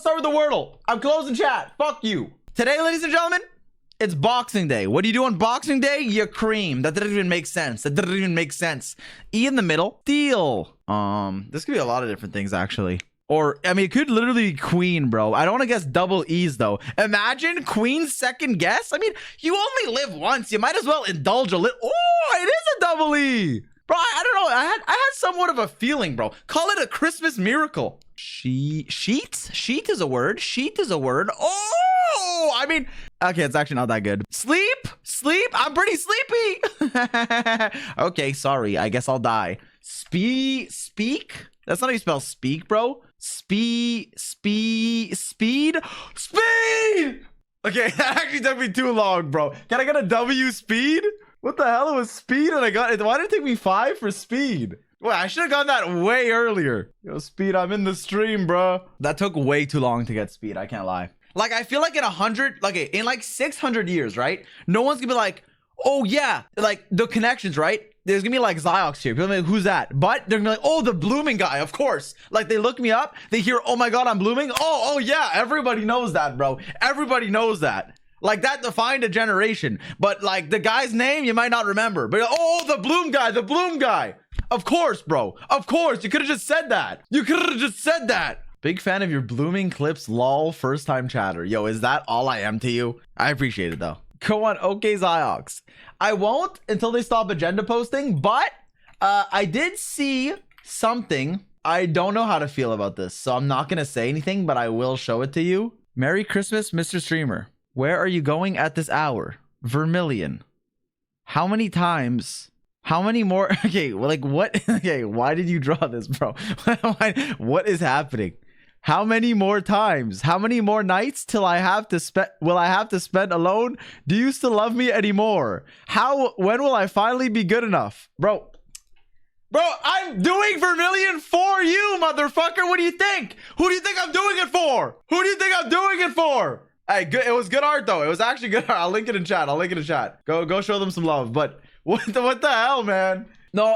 want to start with the Wordle. I'm closing chat. Fuck you. Today, ladies and gentlemen, it's Boxing Day. What do you do on Boxing Day? You cream. That didn't even make sense. That didn't even make sense. E in the middle. Deal. This could be a lot of different things, actually. Or, I mean, it could literally be queen, bro. I don't want to guess double E's, though. Imagine queen's second guess. I mean, you only live once. You might as well indulge a little. Oh, it is a double E. Bro, I don't know. I had somewhat of a feeling, bro. Call it a Christmas miracle. Sheet? Sheet is a word. Sheet is a word. Oh, I mean, okay, it's actually not that good. Sleep? Sleep? I'm pretty sleepy. Okay, sorry. I guess I'll die. Speak? That's not how you spell speak, bro. Speed. Okay, that actually took me too long, bro. Can I get a W speed? What the hell was speed? And I got it. Why did it take me 5 for speed? Wait, I should have gotten that way earlier. Yo, speed, I'm in the stream, bro. That took way too long to get speed. I can't lie. Like, I feel like in 600 years, right? No one's gonna be like, oh yeah, like the connections, right? There's gonna be like Zy0x here. People are like, who's that? But they're gonna be like, oh, the blooming guy, of course. Like, they look me up, they hear, oh my god, I'm blooming. Oh yeah, everybody knows that, bro. Everybody knows that. Like, that defined a generation. But like the guy's name, you might not remember. But oh, the bloom guy. Of course, bro. Of course. You could have just said that. Big fan of your blooming clips, lol, first time chatter. Yo, is that all I am to you? I appreciate it though. Go on, okay, Zy0x. I won't until they stop agenda posting, but I did see something. I don't know how to feel about this, so I'm not gonna say anything, but I will show it to you. Merry Christmas, Mr. Streamer. Where are you going at this hour? Vermilion. How many times? How many more? Okay, well, like what? Okay, why did you draw this, bro? What is happening? How many more times? How many more nights till I have to spend? Will I have to spend alone? Do you still love me anymore? When will I finally be good enough, bro? Bro, I'm doing Vermilion for you, motherfucker. What do you think? Who do you think I'm doing it for? Who do you think I'm doing it for? Hey, good. It was good art though. It was actually good art. I'll link it in chat. Go show them some love. But what the hell, man? No,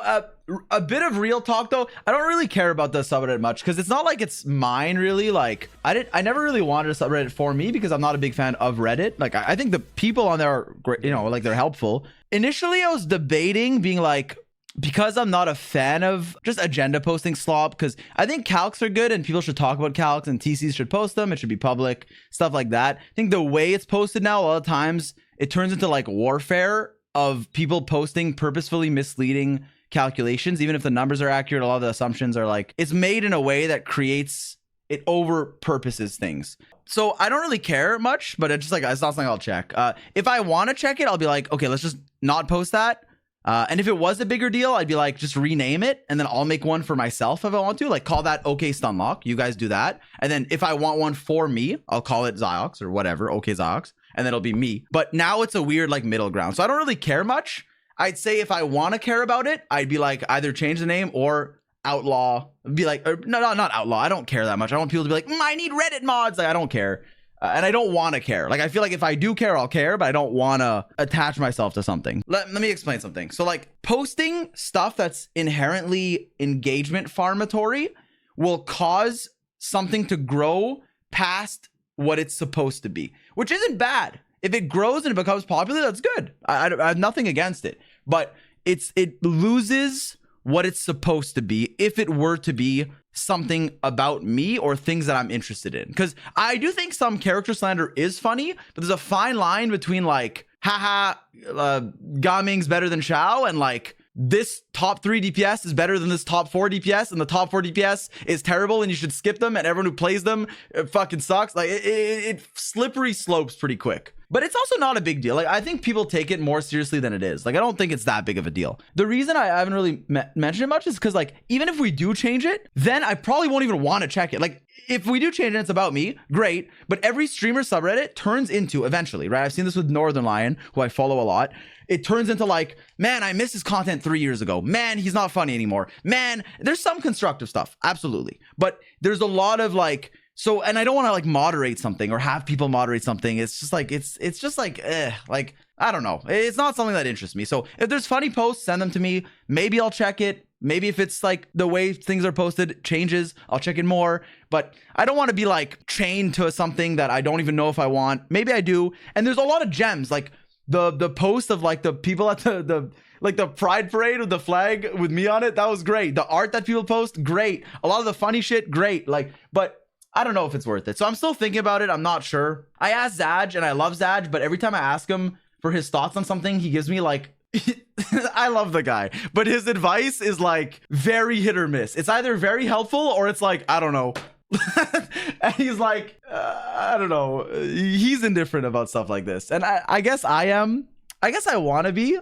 a bit of real talk though. I don't really care about the subreddit much because it's not like it's mine really. Like I never really wanted a subreddit for me because I'm not a big fan of Reddit. Like I think the people on there are great, you know, like they're helpful. Initially I was debating being like, because I'm not a fan of just agenda posting slop, because I think calcs are good and people should talk about calcs and TCs should post them. It should be public, stuff like that. I think the way it's posted now, a lot of times it turns into like warfare of people posting purposefully misleading calculations. Even if the numbers are accurate, a lot of the assumptions are like, it's made in a way that creates, it over purposes things. So I don't really care much, but it's just like, it's not something I'll check. If I want to check it, I'll be like, okay, let's just not post that. And if it was a bigger deal, I'd be like, just rename it. And then I'll make one for myself if I want to, like call that OK Stunlock. You guys do that. And then if I want one for me, I'll call it Zy0x or whatever. OK Zy0x. And then it'll be me. But now it's a weird like middle ground. So I don't really care much. I'd say if I want to care about it, I'd be like either change the name or outlaw. Be like, or, no, not outlaw. I don't care that much. I don't want people to be like, I need Reddit mods. Like, I don't care. And I don't want to care. Like, I feel like if I do care, I'll care, but I don't want to attach myself to something. Let me explain something. So like posting stuff that's inherently engagement farmatory will cause something to grow past what it's supposed to be, which isn't bad. If it grows and it becomes popular, that's good. I have nothing against it, but it loses what it's supposed to be if it were to be something about me or things that I'm interested in. Because I do think some character slander is funny, but there's a fine line between like, haha, Gaming's better than Xiao, and like, this top 3 DPS is better than this top 4 DPS, and the top 4 DPS is terrible and you should skip them, and everyone who plays them, it fucking sucks. Like, it slippery slopes pretty quick. But it's also not a big deal. Like, I think people take it more seriously than it is. Like, I don't think it's that big of a deal. The reason I haven't really mentioned it much is because, like, even if we do change it, then I probably won't even want to check it. Like, if we do change it and it's about me, great. But every streamer subreddit turns into, eventually, right? I've seen this with Northern Lion, who I follow a lot. It turns into like, man, I missed his content 3 years ago. Man, he's not funny anymore. Man, there's some constructive stuff. Absolutely. But there's a lot of like, so, and I don't want to like moderate something or have people moderate something. It's just like, it's just like, like, I don't know. It's not something that interests me. So if there's funny posts, send them to me. Maybe I'll check it. Maybe if it's like the way things are posted changes, I'll check in more. But I don't want to be like chained to something that I don't even know if I want. Maybe I do. And there's a lot of gems, like the post of like the people at the like the pride parade with the flag with me on it. That was great. The art that people post, great. A lot of the funny shit, great. Like, but I don't know if it's worth it. So I'm still thinking about it. I'm not sure. I asked Zaj, and I love Zaj, but every time I ask him for his thoughts on something, he gives me like, I love the guy, but his advice is like very hit or miss. It's either very helpful or it's like, I don't know. And he's like, I don't know. He's indifferent about stuff like this. And I guess I am. I guess I want to be.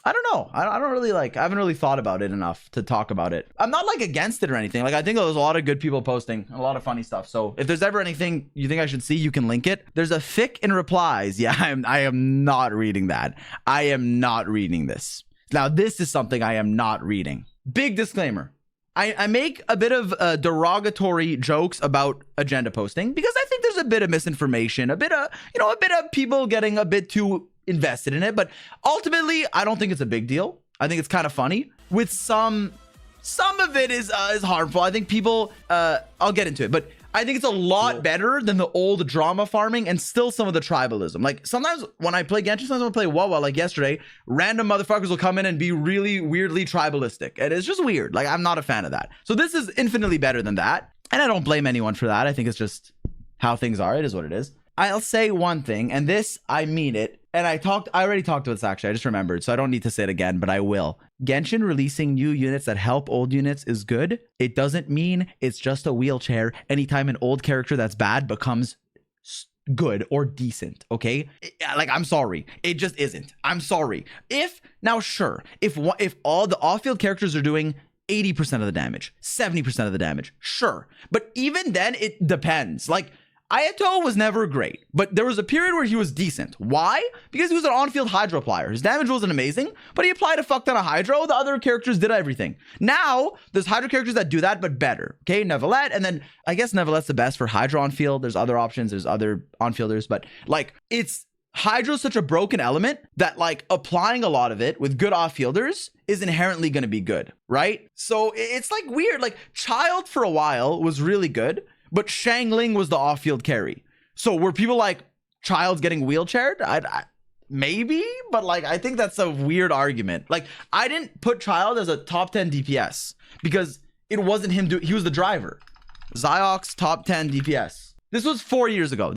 I don't know. I don't really like, I haven't really thought about it enough to talk about it. I'm not like against it or anything. Like I think there's a lot of good people posting a lot of funny stuff. So if there's ever anything you think I should see, you can link it. There's a fic in replies. Yeah, I am not reading that. I am not reading this. Now this is something I am not reading. Big disclaimer. I make a bit of derogatory jokes about agenda posting because I think there's a bit of misinformation, a bit of people getting a bit too invested in it, but ultimately I don't think it's a big deal. I think it's kind of funny. With some of it is harmful. I think people I'll get into it, but I think it's a lot better than the old drama farming and still some of the tribalism. Like sometimes when I play Genshin, sometimes when I play WoW, like yesterday, random motherfuckers will come in and be really weirdly tribalistic, and it's just weird. Like I'm not a fan of that. So this is infinitely better than that, and I don't blame anyone for that. I think it's just how things are. It is what it is. I'll say one thing, and this, I mean it. And I already talked about this actually. I just remembered, so I don't need to say it again, but I will. Genshin releasing new units that help old units is good. It doesn't mean it's just a wheelchair anytime an old character that's bad becomes good or decent, okay? Like, I'm sorry. It just isn't. I'm sorry. If all the off-field characters are doing 80% of the damage, 70% of the damage, sure. But even then, it depends. Like, Ayato was never great, but there was a period where he was decent. Why? Because he was an on-field hydro applier. His damage wasn't amazing, but he applied a fuck ton of hydro. The other characters did everything. Now, there's hydro characters that do that, but better. Okay, Nevalette, and then I guess Nevalette's the best for hydro on-field. There's other options. There's other on-fielders, but like, hydro's such a broken element that like applying a lot of it with good off-fielders is inherently going to be good, right? So it's like weird. Like Child for a while was really good, but Xiangling was the off-field carry. So were people like, Child's getting wheelchaired? Maybe, but like, I think that's a weird argument. Like, I didn't put Child as a top 10 DPS because it wasn't him. He was the driver. Zy0x top 10 DPS. This was 4 years ago.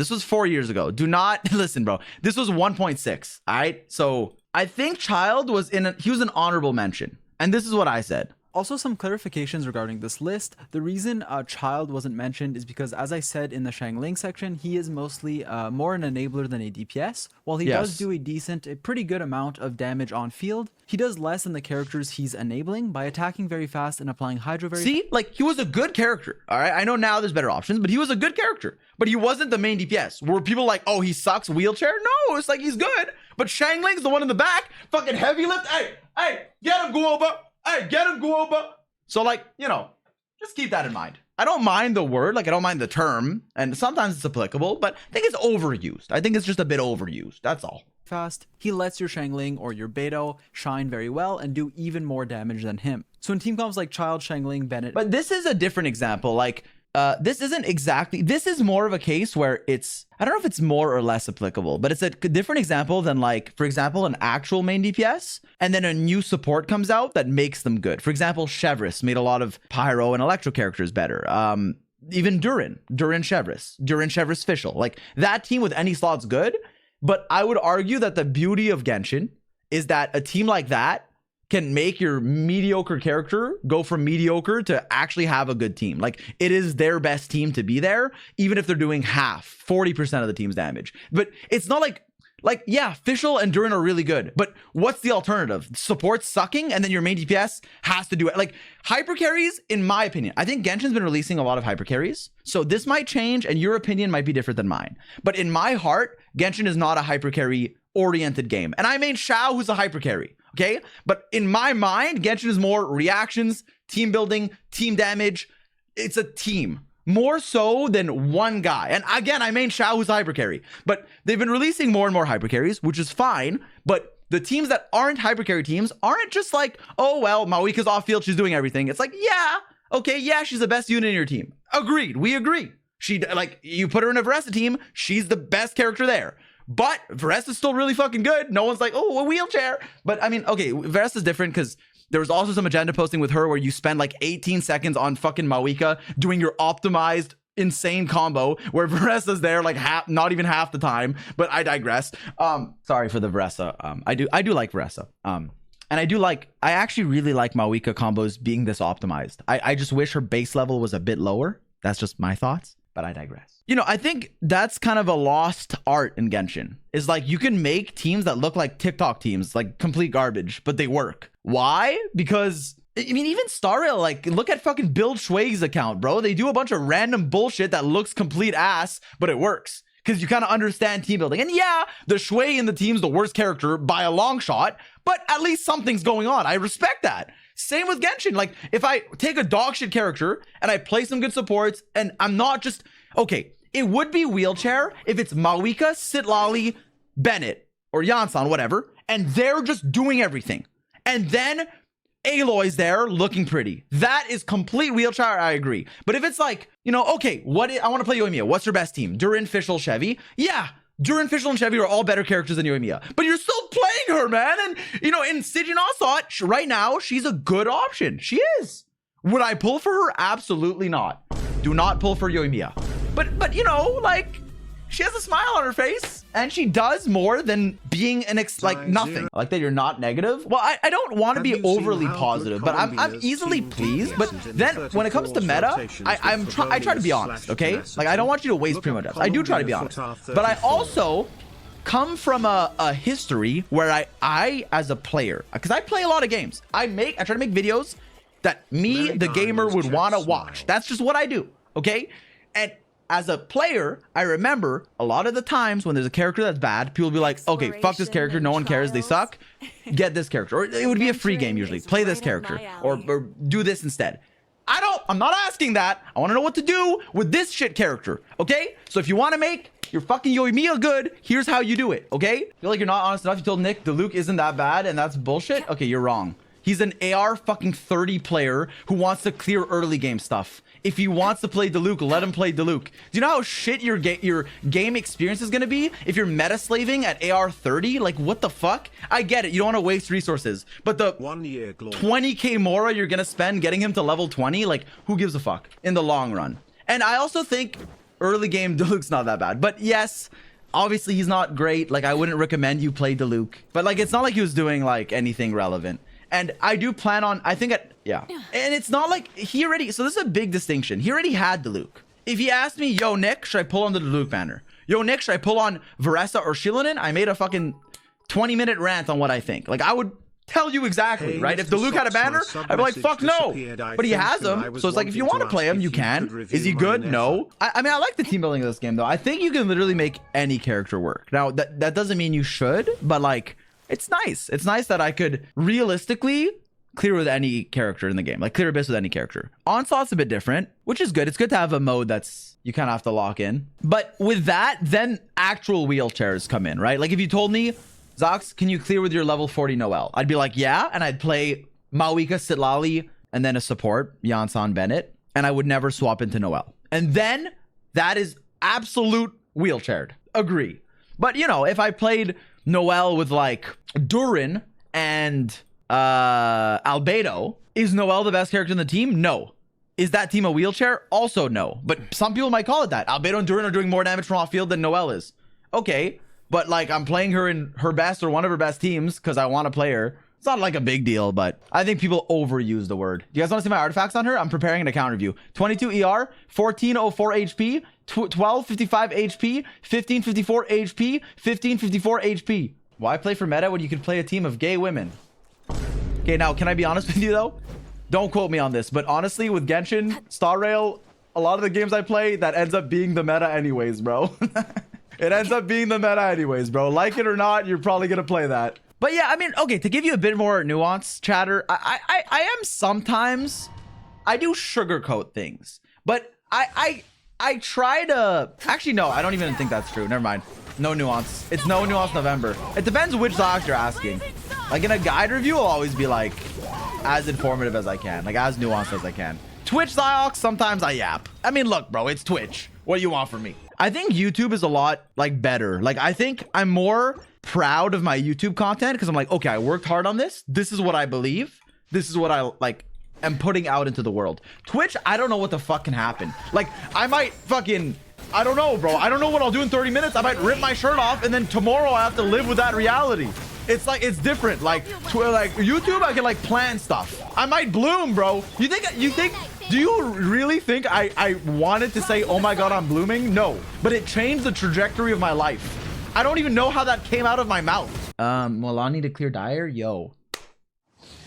Do not listen, bro. This was 1.6. All right. So I think Child was he was an honorable mention. And this is what I said. Also, some clarifications regarding this list. The reason Child wasn't mentioned is because, as I said in the Xiangling section, he is mostly more an enabler than a DPS. While he does do a pretty good amount of damage on field, he does less than the characters he's enabling by attacking very fast and applying hydro very fast. See, like, he was a good character, all right? I know now there's better options, but he was a good character. But he wasn't the main DPS. Were people like, oh, he sucks, wheelchair? No, it's like, he's good. But Xiangling's the one in the back, fucking heavy lift. Hey, get him, Guoba. Hey, get him, Guoba. So, like, just keep that in mind. I don't mind the word, like, I don't mind the term, and sometimes it's applicable, but I think it's overused. I think it's just a bit overused. That's all. Fast, he lets your Xiangling or your Beidou shine very well and do even more damage than him. So in team comps like Child, Xiangling, Bennett. But this is a different example. Like, this is more of a case where I don't know if it's more or less applicable, but it's a different example than, like, for example, an actual main DPS, and then a new support comes out that makes them good. For example, Chevris made a lot of Pyro and Electro characters better. Even Durin Chevris Fischl. Like, that team with any slot's good, but I would argue that the beauty of Genshin is that a team like that can make your mediocre character go from mediocre to actually have a good team. Like, it is their best team to be there, even if they're doing 40% of the team's damage. But it's not like, yeah, Fischl and Durin are really good, but what's the alternative? Support sucking, and then your main DPS has to do it. Like, hyper carries, in my opinion, I think Genshin's been releasing a lot of hyper carries, so this might change, and your opinion might be different than mine. But in my heart, Genshin is not a hyper carry oriented game. And I mean Xiao, who's a hyper carry. Okay, but in my mind, Genshin is more reactions, team building, team damage. It's a team more so than one guy. And again, I mean Xiao, who's hyper carry, but they've been releasing more and more hyper carries, which is fine. But the teams that aren't hypercarry teams aren't just like, oh, well, Mawika's off field, she's doing everything. It's like, yeah, okay, yeah, she's the best unit in your team. Agreed, we agree. She, like, you put her in a VARESA team, she's the best character there. But VARESA's still really fucking good. No one's like, oh, a wheelchair. But I mean, okay, VARESA's different because there was also some agenda posting with her where you spend like 18 seconds on fucking Mawika doing your optimized insane combo where VARESA's there like not even half the time. But I digress. Sorry for the VARESA. I do like VARESA. And I actually really like Mawika combos being this optimized. I just wish her base level was a bit lower. That's just my thoughts, but I digress. You know, I think that's kind of a lost art in Genshin. Is like you can make teams that look like TikTok teams, like complete garbage, but they work. Why? Because, I mean, even Star Rail, like, look at fucking Build Schwag's account, bro. They do a bunch of random bullshit that looks complete ass, but it works. Because you kind of understand team building. And yeah, the Schwag in the team's the worst character by a long shot, but at least something's going on. I respect that. Same with Genshin. Like, if I take a dogshit character and I play some good supports and I'm not just... Okay, it would be wheelchair if it's Mawika, Sitlali, Bennett, or Yansan, whatever, and they're just doing everything. And then Aloy's there looking pretty. That is complete wheelchair, I agree. But if it's like, you know, okay, I want to play Yoimiya. What's your best team? Durin, Fischl, Chevy? Yeah, Durin, Fischl, and Chevy are all better characters than Yoimiya. But you're still playing her, man. And, you know, in Sijin Asot, right now, she's a good option. She is. Would I pull for her? Absolutely not. Do not pull for Yoimiya. But you know, like, she has a smile on her face and she does more than being like nothing. I like that you're not negative. Well, I don't want to be overly positive, but I'm easily pleased. But then when it comes to meta, I try to be honest, okay? Like, I don't want you to waste primo depth. I do try to be honest. But I also come from a history where I as a player, because I play a lot of games, I try to make videos that me, the gamer, would want to watch. That's just what I do, okay? And as a player, I remember a lot of the times when there's a character that's bad, people will be like, okay, fuck this character, no one cares, they suck, get this character. Or it would be a free game usually, play this character, or do this instead. I'm not asking that. I want to know what to do with this shit character, okay? So if you want to make your fucking Yoimiya good, here's how you do it, okay? I feel like you're not honest enough. You told Nick Diluc isn't that bad and that's bullshit. Okay, you're wrong. He's an AR fucking 30 player who wants to clear early game stuff. If he wants to play Diluc, let him play Diluc. Do you know how shit your game experience is going to be if you're meta slaving at AR 30? Like, what the fuck? I get it. You don't want to waste resources. But the 20k Mora you're going to spend getting him to level 20, like, who gives a fuck in the long run? And I also think early game Diluc's not that bad. But yes, obviously he's not great. Like, I wouldn't recommend you play Diluc. But, like, it's not like he was doing, like, anything relevant. And I do plan on, yeah. And it's not like so this is a big distinction. He already had Diluc. If he asked me, yo, Nick, should I pull on the Diluc banner? Yo, Nick, should I pull on VARESA or Shilonen? I made a fucking 20-minute rant on what I think. Like, I would tell you exactly, right? If Diluc had a banner, I'd be like, fuck no. But he has him. So it's like, if you want to play him, you can. Is he good? No. I mean, I like the team building of this game, though. I think you can literally make any character work. Now, that doesn't mean you should, but like, it's nice. It's nice that I could realistically clear with any character in the game. Like, clear abyss with any character. Onslaught's a bit different, which is good. It's good to have a mode that's you kind of have to lock in. But with that, then actual wheelchairs come in, right? Like, if you told me, Zy0x, can you clear with your level 40 Noelle? I'd be like, yeah. And I'd play Mawika, Sitlali, and then a support, Yansan, Bennett. And I would never swap into Noelle. And then that is absolute wheelchaired. Agree. But, you know, if I played Noelle with like Durin and Albedo, is Noelle the best character in the team? No. Is that team a wheelchair? Also no. But some people might call it that. Albedo and Durin are doing more damage from off field than Noelle is. Okay, but like, I'm playing her in her best or one of her best teams because I want to play her. It's not like a big deal, but I think people overuse the word. Do you guys want to see my artifacts on her? I'm preparing an account review. 22 ER, 1404 HP, 1255 HP, 1554 HP, 1554 HP. Why play for meta when you can play a team of gay women? Okay, now, can I be honest with you, though? Don't quote me on this, but honestly, with Genshin, Star Rail, a lot of the games I play, that ends up being the meta anyways, bro. It ends up being the meta anyways, bro. Like it or not, you're probably going to play that. But yeah, I mean, okay, to give you a bit more nuance, chatter, I am sometimes, I do sugarcoat things, but I try to, actually, no, I don't even think that's true. Never mind. No nuance. It's no nuance November. It depends which Zy0x you're asking. Like in a guide review, I'll always be like as informative as I can, like as nuanced as I can. Twitch Zy0x, sometimes I yap. I mean, look, bro, it's Twitch. What do you want from me? I think YouTube is a lot like better. Like I think I'm more proud of my YouTube content because I'm like, okay, I worked hard on this. This is what I believe. This is what I like am putting out into the world. Twitch, I don't know what the fuck can happen. Like I might fucking, I don't know, bro. I don't know what I'll do in 30 minutes. I might rip my shirt off and then tomorrow I have to live with that reality. It's like, it's different. Like YouTube, I can like plan stuff. I might bloom, bro. You think, do you really think I wanted to say, oh my God, I'm blooming? No, but it changed the trajectory of my life. I don't even know how that came out of my mouth. Molani to clear Dyer? Yo.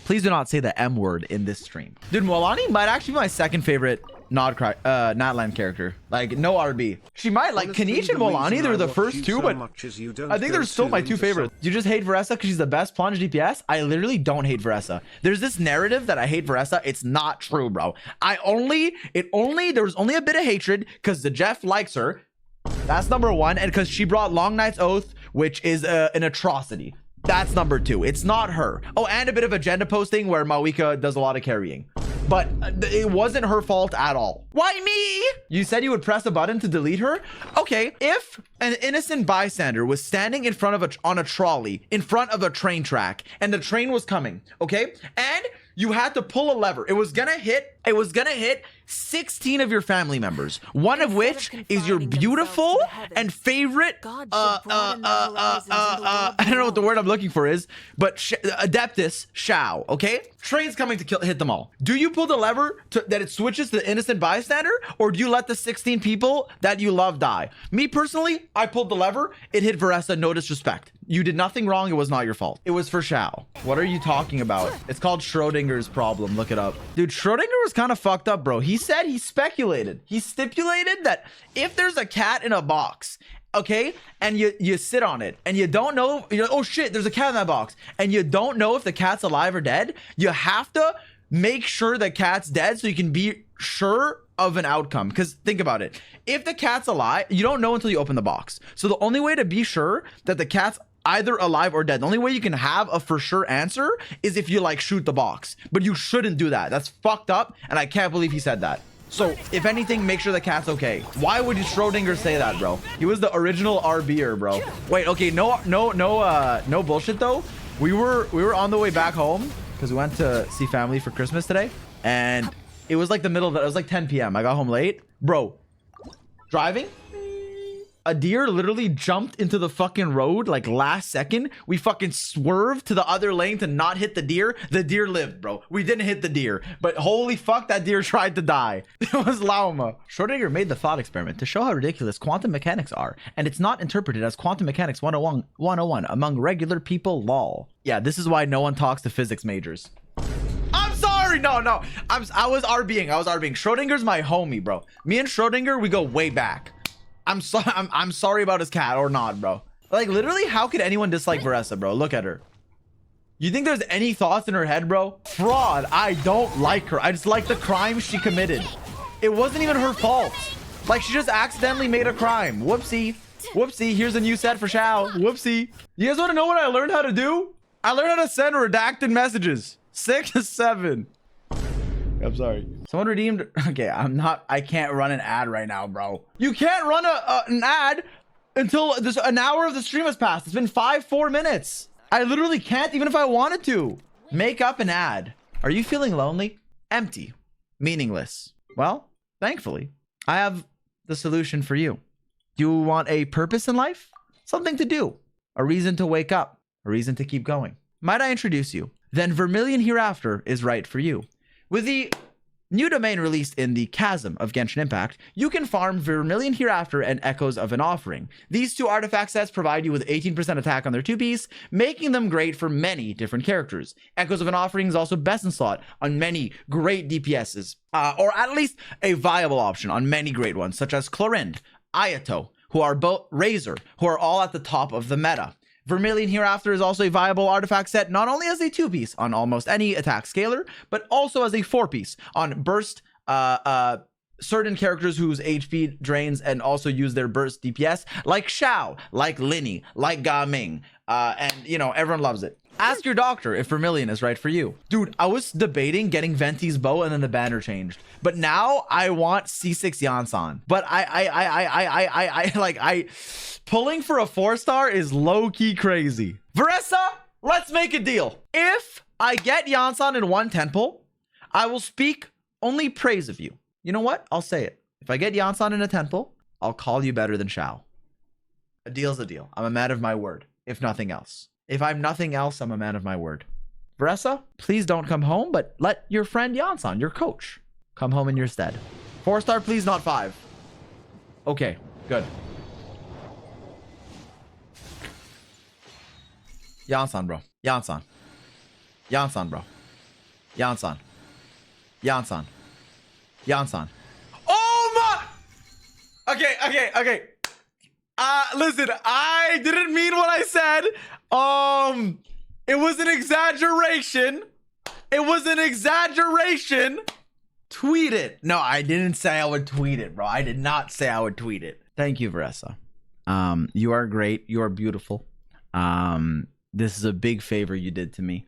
Please do not say the M word in this stream. Dude, Molani might actually be my second favorite Natland character. Like, no RB. She might, like, Kanish and Molani, they're the first two, but I think they're still my two favorites. You just hate VARESA because she's the best plunge DPS? I literally don't hate VARESA. There's this narrative that I hate VARESA. It's not true, bro. There was only a bit of hatred because the Jeff likes her. That's number one. And because she brought Long Night's Oath, which is an atrocity. That's number two. It's not her. Oh, and a bit of agenda posting where Mawika does a lot of carrying. But it wasn't her fault at all. Why me? You said you would press a button to delete her? Okay, if an innocent bystander was standing in front of on a trolley in front of a train track and the train was coming, okay? And you had to pull a lever. It was gonna hit 16 of your family members, one of which is your beautiful and favorite I don't know what the word I'm looking for is, but Adeptus Xiao, okay? Train's coming to hit them all. Do you pull the lever that it switches to the innocent bystander, or do you let the 16 people that you love die? Me personally, I pulled the lever. It hit VARESA, no disrespect. You did nothing wrong. It was not your fault. It was for Xiao. What are you talking about? It's called Schrodinger's problem. Look it up. Dude, Schrodinger was kind of fucked up, bro. He said he speculated. He stipulated that if there's a cat in a box, okay, and you sit on it and you don't know, you're like, oh shit, there's a cat in that box, and you don't know if the cat's alive or dead, you have to make sure the cat's dead so you can be sure of an outcome. Because think about it. If the cat's alive, you don't know until you open the box. So the only way to be sure that the cat's either alive or dead, the only way you can have a for sure answer is if you like shoot the box. But you shouldn't do that. That's fucked up, and I can't believe he said that. So if anything, make sure the cat's okay. Why would Schrodinger say that, bro? He was the original RBer, bro. Wait, okay, no bullshit though. We were on the way back home because we went to see family for Christmas today, and it was like the middle of it. It was like 10 p.m. I got home late, bro. Driving, a deer literally jumped into the fucking road like last second. We fucking swerved to the other lane to not hit the deer. The deer lived, bro. We didn't hit the deer, but holy fuck, that deer tried to die. It was Lauma. Schrodinger made the thought experiment to show how ridiculous quantum mechanics are, and it's not interpreted as quantum mechanics 101 among regular people, lol. Yeah, this is why no one talks to physics majors. I'm sorry. No. I was RBing. Schrodinger's my homie, bro. Me and Schrodinger, we go way back. I'm sorry about his cat or not, bro. Like literally, how could anyone dislike VARESA, bro? Look at her. You think there's any thoughts in her head, bro? Fraud. I don't like her. I just like the crime she committed. It wasn't even her fault. Like she just accidentally made a crime. Whoopsie. Whoopsie. Here's a new set for Xiao. Whoopsie. You guys want to know what I learned how to do? I learned how to send redacted messages. 6 to 7. I'm sorry. Someone redeemed. Okay, I can't run an ad right now, bro. You can't run an ad until an hour of the stream has passed. It's been 4 minutes. I literally can't, even if I wanted to. Make up an ad. Are you feeling lonely? Empty. Meaningless. Well, thankfully, I have the solution for you. Do you want a purpose in life? Something to do. A reason to wake up. A reason to keep going. Might I introduce you? Then Vermilion Hereafter is right for you. With the new domain released in the Chasm of Genshin Impact, you can farm Vermilion Hereafter and Echoes of an Offering. These two artifact sets provide you with 18% attack on their 2-piece, making them great for many different characters. Echoes of an Offering is also best in slot on many great DPSs, or at least a viable option on many great ones, such as Clorind, Ayato, who are both Razor, who are all at the top of the meta. Vermilion Hereafter is also a viable artifact set not only as a 2-piece on almost any attack scaler, but also as a 4-piece on burst, certain characters whose HP drains and also use their burst DPS, like Xiao, like Linny, like Ga Ming, and you know, everyone loves it. Ask your doctor if Vermilion is right for you. Dude, I was debating getting Venti's bow and then the banner changed. But now I want C6 Yansan. But I pulling for a 4-star is low-key crazy. VARESA, let's make a deal. If I get Yansan in one temple, I will speak only praise of you. You know what? I'll say it. If I get Yansan in a temple, I'll call you better than Xiao. A deal's a deal. I'm a man of my word, if nothing else. If I'm nothing else, I'm a man of my word. VARESA, please don't come home, but let your friend Yansan, your coach, come home in your stead. 4-star, please, not 5. Okay, good. Yansan, bro. Yansan. Yansan, bro. Yansan. Yansan. Yansan. Oh my! Okay. Listen, I didn't mean what I said. It was an exaggeration. It was an exaggeration. Tweet it. No, I didn't say I would tweet it, bro. I did not say I would tweet it. Thank you, VARESA. You are great. You are beautiful. This is a big favor you did to me,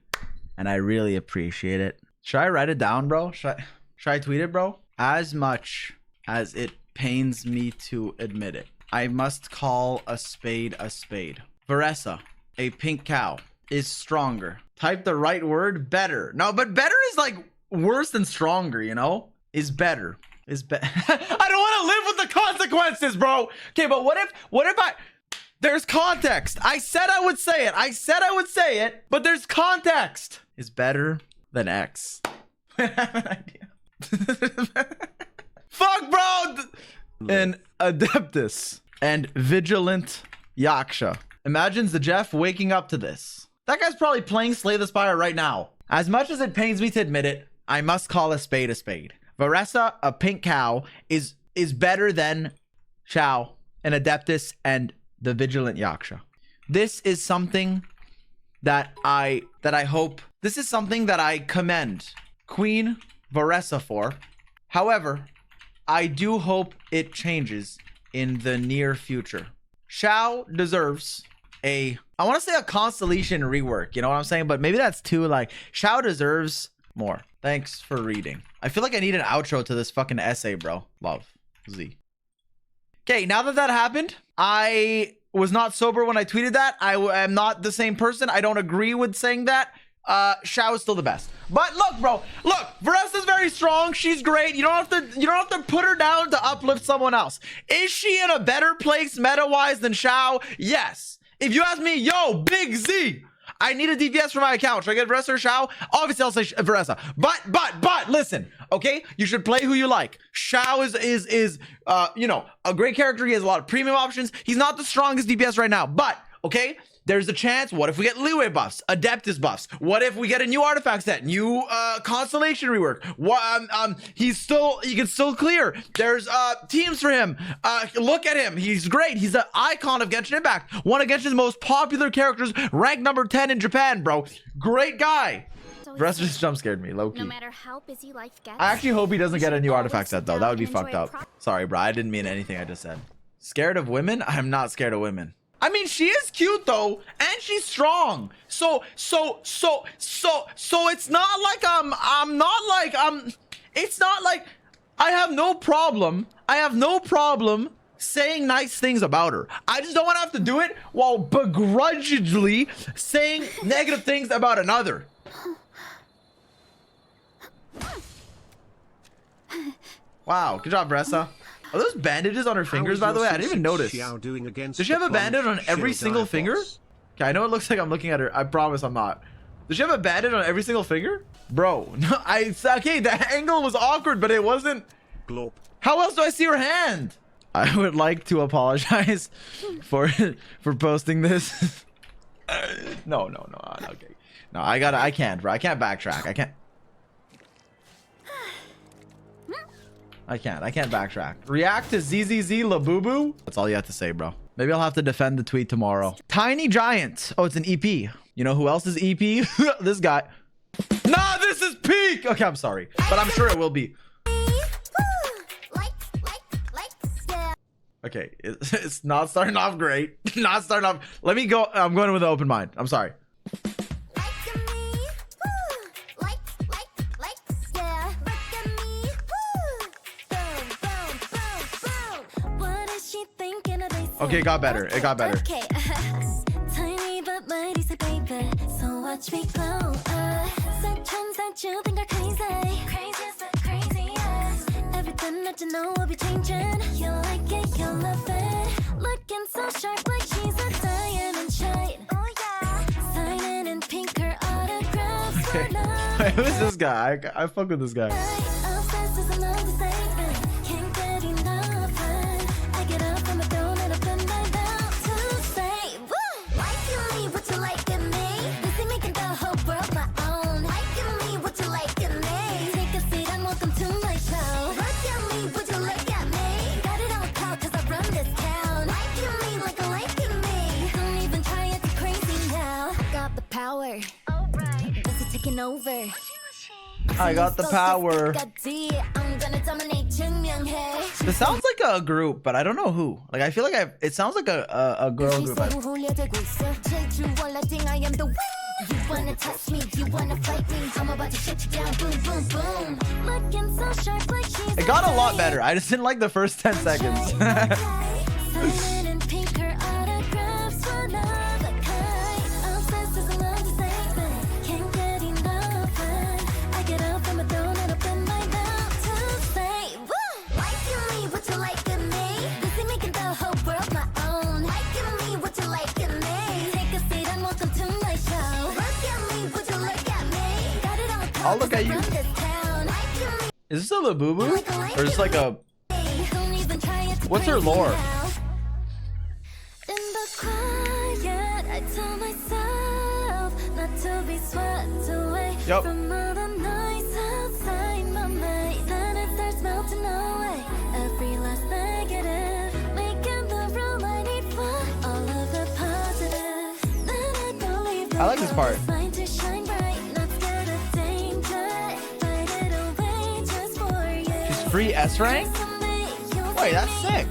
and I really appreciate it. Should I write it down, bro? Should I tweet it, bro? As much as it pains me to admit it, I must call a spade a spade. VARESA, a pink cow, is stronger. Type the right word, better. No, but better is like worse than stronger, you know? Is better. Is better. I don't want to live with the consequences, bro. Okay, but what if I... There's context. I said I would say it. I said I would say it, but there's context. Is better than X. I have an idea. Fuck, bro. An Adeptus and Vigilant Yaksha imagines the Jeff waking up to this. That guy's probably playing Slay the Spire right now. As much as it pains me to admit it, I must call a spade a spade. VARESA, a pink cow, is better than Xiao, an Adeptus, and the Vigilant Yaksha. This is something that I hope. This is something that I commend Queen VARESA for. However, I do hope it changes in the near future. Xiao deserves I want to say a constellation rework, you know what I'm saying? But maybe that's too, like, Xiao deserves more. Thanks for reading. I feel like I need an outro to this fucking essay, bro. Love, Z. Okay, now that happened, I was not sober when I tweeted that. I am not the same person. I don't agree with saying that. Xiao is still the best. But look, bro, look, VARESA's very strong. She's great. You don't have to put her down to uplift someone else. Is she in a better place meta-wise than Xiao? Yes. If you ask me, yo, Big Z, I need a DPS for my account. Should I get VARESA or Xiao? Obviously, I'll say VARESA. But listen, okay? You should play who you like. Xiao is you know, a great character. He has a lot of premium options. He's not the strongest DPS right now, but okay, there's a chance. What if we get leeway buffs, Adeptus buffs? What if we get a new artifact set, new constellation rework? What he can still clear. There's teams for him. Look at him. He's great. He's an icon of Genshin Impact. One of Genshin's most popular characters, ranked number 10 in Japan, bro. Great guy. VARESA just jump scared me, low-key. No matter how busy life gets, I actually hope he doesn't get a new artifact set though. That would be fucked up. Sorry, bro. I didn't mean anything I just said. Scared of women? I'm not scared of women. I mean, she is cute though, and she's strong. So it's not like it's not like I have no problem. Saying nice things about her. I just don't want to have to do it while begrudgingly saying negative things about another. Wow, good job, VARESA. Are those bandages on her fingers, by the way? I didn't even notice. Does she have a bandage on every single finger? Okay, I know it looks like I'm looking at her. I promise I'm not. Does she have a bandage on every single finger? Bro, no, okay, the angle was awkward, but it wasn't. Glop. How else do I see her hand? I would like to apologize for posting this. No, okay. No, I can't, bro. I can't backtrack. I can't backtrack. React to ZZZ Labubu? That's all you have to say, bro. Maybe I'll have to defend the tweet tomorrow. Tiny Giant. Oh, it's an EP. You know who else is EP? This guy. Nah, this is peak. Okay, I'm sorry, but I'm sure it will be. like Okay, it's not starting off great. Not starting off. Let me go. I'm going with an open mind. I'm sorry. Okay, it got better. It got better. Tiny but mighty, so baby. So watch me glow. You think I'm crazy. Craziest but craziest. Everything that you know will be changing. You like it, you love it. Looking so sharp like she's a diamond shine. Oh yeah. Signing in pink, her autographs. Okay. Wait, who's this guy? I fuck with this guy. Over. I got the power. This sounds like a group, but I don't know who. Like I feel like it sounds like a girl group. You wanna touch me, you wanna fight me. I'm about to shut you down, boom, boom, boom. Looking so sharp like she's it got a lot better. I just didn't like the first 10 seconds. I'll look at you. Is this a Labubu? Or is this like a... What's her lore? In the quiet, I tell myself not to be swept away from all the noise outside my mind. Then it starts melting away. Every last negative, making the room I need for all of the positive. Then I believe I like this part. Free S rank? Wait, that's sick.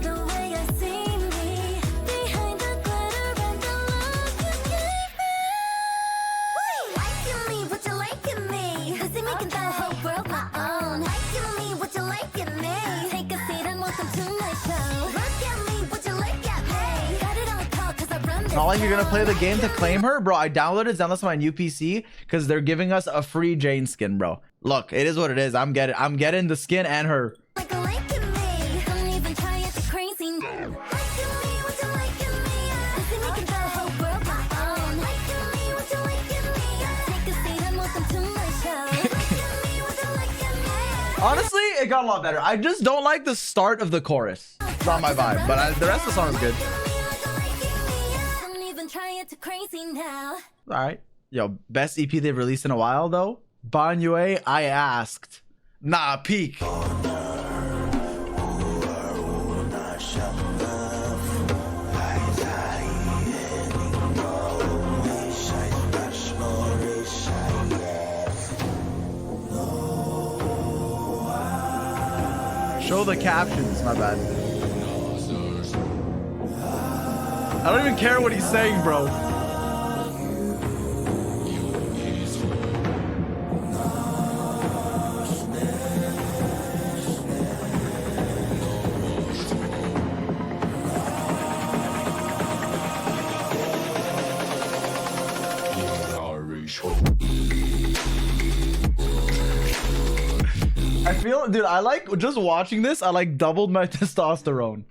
Not like you're gonna play the game to claim her, bro. I downloaded Zenless on my new PC because they're giving us a free Jane skin, bro. Look, it is what it is. I'm getting the skin and her. Honestly, it got a lot better. I just don't like the start of the chorus. It's not my vibe, but the rest of the song is good. All right. Yo, best EP they've released in a while, though. Banyue, I asked. Nah, peak. Show the captions, my bad. I don't even care what he's saying, bro. I feel, dude, I like just watching this. I like doubled my testosterone.